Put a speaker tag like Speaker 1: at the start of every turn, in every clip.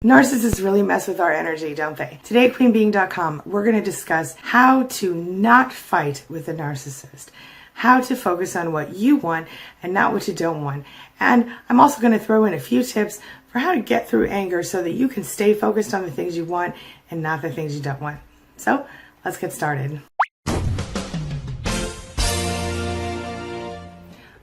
Speaker 1: Narcissists really mess with our energy, don't they? Today at queenbeing.com, we're going to discuss how to not fight with a narcissist, how to focus on what you want and not what you don't want. And I'm also going to throw in a few tips for how to get through anger so that you can stay focused on the things you want and not the things you don't want. So let's get started.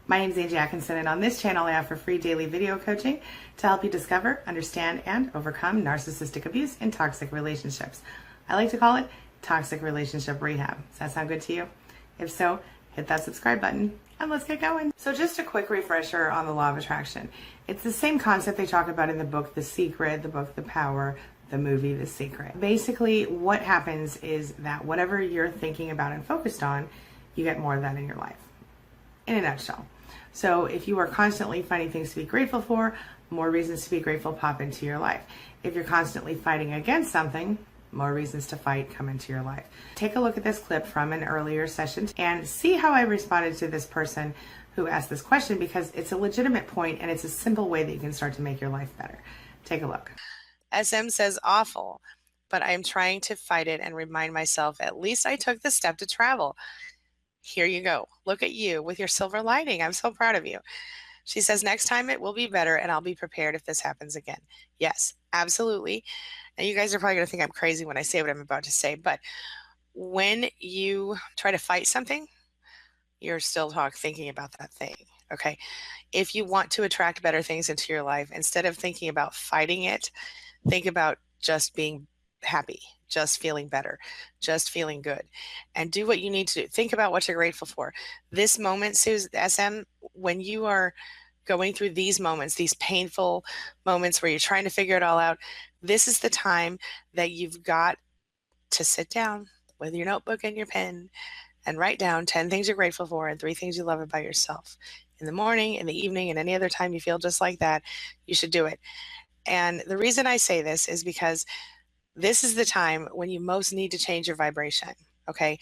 Speaker 1: My name is Angie Atkinson, and on this channel I offer free daily video coaching to help you discover, understand, and overcome narcissistic abuse in toxic relationships. I like to call it toxic relationship rehab. Does that sound good to you? If so, hit that subscribe button and let's get going. So just a quick refresher on the law of attraction. It's the same concept they talk about in the book The Secret, the book The Power, the movie The Secret. Basically, what happens is that whatever you're thinking about and focused on, you get more of that in your life. In a nutshell. So if you are constantly finding things to be grateful for, more reasons to be grateful pop into your life. If you're constantly fighting against something, more reasons to fight come into your life. Take a look at this clip from an earlier session and see how I responded to this person who asked this question, because it's a legitimate point and it's a simple way that you can start to make your life better. Take a look.
Speaker 2: SM says awful, but I'm trying to fight it and remind myself at least I took the step to travel. Here you go. Look at you with your silver lining. I'm so proud of you. She says, next time it will be better and I'll be prepared if this happens again. Yes, absolutely. And you guys are probably going to think I'm crazy when I say what I'm about to say, but when you try to fight something, you're still thinking about that thing. Okay. If you want to attract better things into your life, instead of thinking about fighting it, think about just being happy, just feeling better, just feeling good, and do what you need to do. Think about what you're grateful for. This moment, SM, when you are going through these moments, these painful moments where you're trying to figure it all out, this is the time that you've got to sit down with your notebook and your pen and write down 10 things you're grateful for and 3 things you love about yourself. In the morning, in the evening, and any other time you feel just like that, you should do it. And the reason I say this is because this is the time when you most need to change your vibration, okay?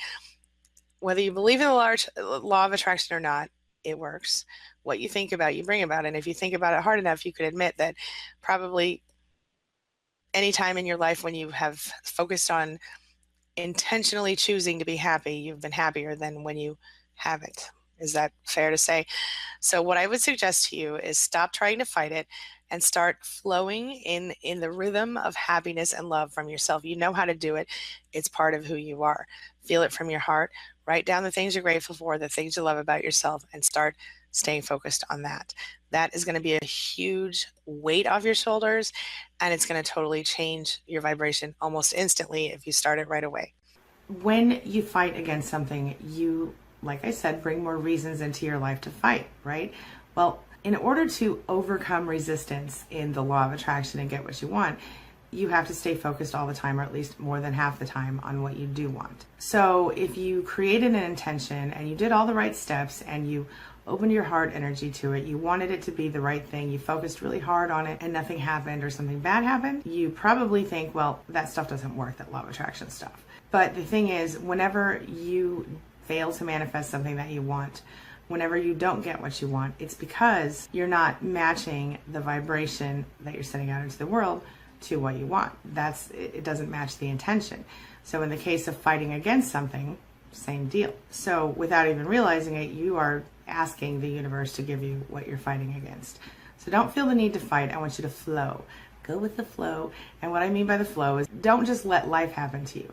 Speaker 2: Whether you believe in the law of attraction or not, it works. What you think about, you bring about. And if you think about it hard enough, you could admit that probably any time in your life when you have focused on intentionally choosing to be happy, you've been happier than when you haven't. Is that fair to say? So what I would suggest to you is stop trying to fight it and start flowing in the rhythm of happiness and love from yourself. You know how to do it. It's part of who you are. Feel it from your heart. Write down the things you're grateful for, the things you love about yourself, and start staying focused on that. That is going to be a huge weight off your shoulders, and it's going to totally change your vibration almost instantly if you start it right away.
Speaker 1: When you fight against something, you, like I said, bring more reasons into your life to fight, right? Well, in order to overcome resistance in the law of attraction and get what you want, you have to stay focused all the time, or at least more than half the time, on what you do want. So if you created an intention and you did all the right steps and you opened your heart energy to it, you wanted it to be the right thing, you focused really hard on it, and nothing happened or something bad happened, you probably think, well, that stuff doesn't work, that law of attraction stuff. But the thing is, whenever you fail to manifest something that you want, whenever you don't get what you want, it's because you're not matching the vibration that you're sending out into the world to what you want. It doesn't match the intention. So in the case of fighting against something, same deal. So without even realizing it, you are asking the universe to give you what you're fighting against. So don't feel the need to fight. I want you to flow. Go with the flow. And what I mean by the flow is don't just let life happen to you,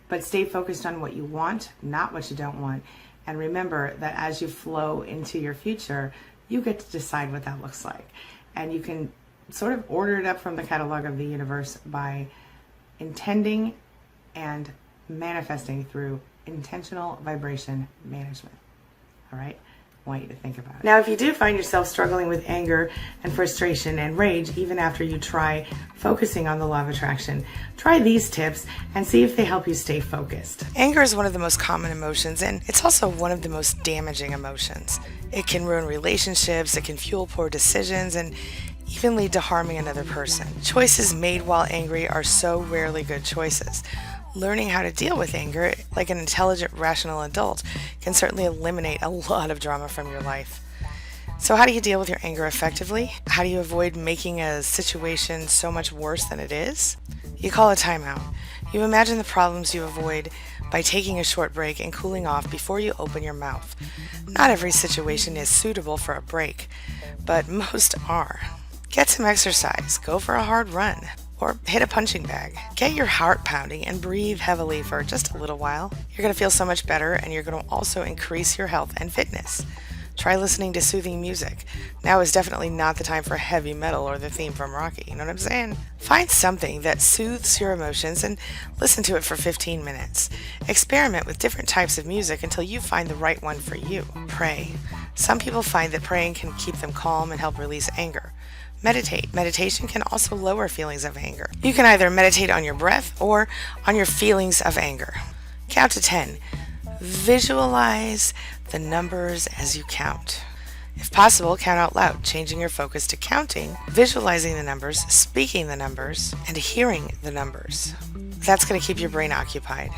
Speaker 1: but stay focused on what you want, not what you don't want. And remember that as you flow into your future, you get to decide what that looks like. And you can sort of order it up from the catalog of the universe by intending and manifesting through intentional vibration management. All right? I want you to think about it. Now, if you do find yourself struggling with anger and frustration and rage, even after you try focusing on the law of attraction, try these tips and see if they help you stay focused.
Speaker 2: Anger is one of the most common emotions, and it's also one of the most damaging emotions. It can ruin relationships, it can fuel poor decisions, and even lead to harming another person. Choices made while angry are so rarely good choices. Learning how to deal with anger like an intelligent, rational adult can certainly eliminate a lot of drama from your life. So how do you deal with your anger effectively? How do you avoid making a situation so much worse than it is? You call a timeout. You imagine the problems you avoid by taking a short break and cooling off before you open your mouth. Not every situation is suitable for a break, but most are. Get some exercise, go for a hard run, or hit a punching bag. Get your heart pounding and breathe heavily for just a little while. You're going to feel so much better, and you're going to also increase your health and fitness. Try listening to soothing music. Now is definitely not the time for heavy metal or the theme from Rocky, you know what I'm saying? Find something that soothes your emotions and listen to it for 15 minutes. Experiment with different types of music until you find the right one for you. Pray. Some people find that praying can keep them calm and help release anger. Meditate. Meditation can also lower feelings of anger. You can either meditate on your breath or on your feelings of anger. Count to 10. Visualize the numbers as you count. If possible, count out loud, changing your focus to counting, visualizing the numbers, speaking the numbers, and hearing the numbers. That's going to keep your brain occupied.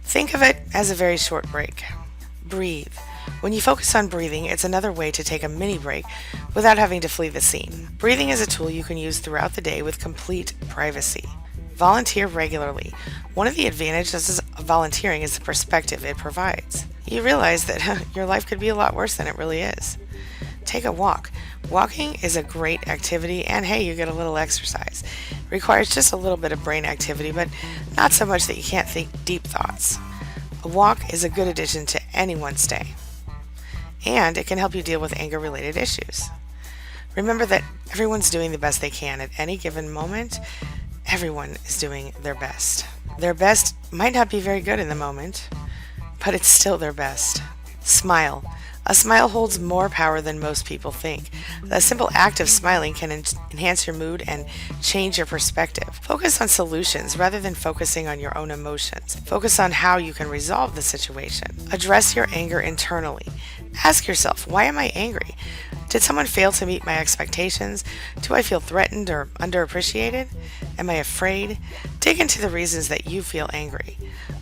Speaker 2: Think of it as a very short break. Breathe. When you focus on breathing, it's another way to take a mini break without having to flee the scene. Breathing is a tool you can use throughout the day with complete privacy. Volunteer regularly. One of the advantages of volunteering is the perspective it provides. You realize that your life could be a lot worse than it really is. Take a walk. Walking is a great activity, and hey, you get a little exercise. It requires just a little bit of brain activity, but not so much that you can't think deep thoughts. A walk is a good addition to anyone's day, and it can help you deal with anger-related issues. Remember that everyone's doing the best they can at any given moment. Everyone is doing their best. Their best might not be very good in the moment, but it's still their best. Smile. A smile holds more power than most people think. The simple act of smiling can enhance your mood and change your perspective. Focus on solutions rather than focusing on your own emotions. Focus on how you can resolve the situation. Address your anger internally. Ask yourself, why am I angry? Did someone fail to meet my expectations? Do I feel threatened or underappreciated? Am I afraid? Dig into the reasons that you feel angry.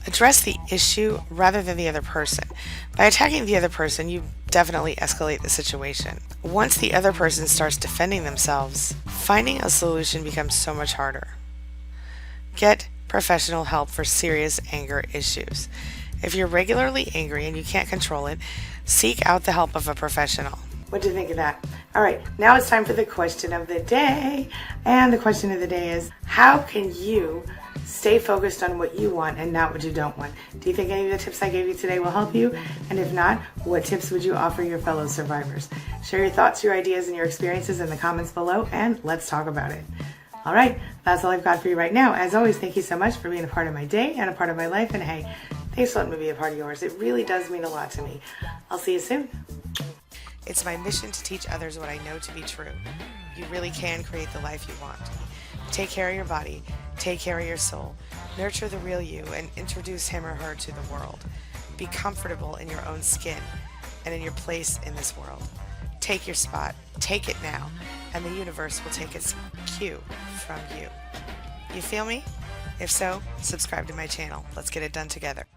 Speaker 2: Address the issue rather than the other person. By attacking the other person, you definitely escalate the situation. Once the other person starts defending themselves, finding a solution becomes so much harder. Get professional help for serious anger issues. If you're regularly angry and you can't control it, seek out the help of a professional.
Speaker 1: What do you think of that? All right, now it's time for the question of the day. And the question of the day is, how can you stay focused on what you want and not what you don't want? Do you think any of the tips I gave you today will help you? And if not, what tips would you offer your fellow survivors? Share your thoughts, your ideas, and your experiences in the comments below, and let's talk about it. All right, that's all I've got for you right now. As always, thank you so much for being a part of my day and a part of my life. And hey, thanks for letting me be a part of yours. It really does mean a lot to me. I'll see you soon.
Speaker 2: It's my mission to teach others what I know to be true. You really can create the life you want. Take care of your body, take care of your soul, nurture the real you, and introduce him or her to the world. Be comfortable in your own skin and in your place in this world. Take your spot, take it now, and the universe will take its cue from you. You feel me? If so, subscribe to my channel. Let's get it done together.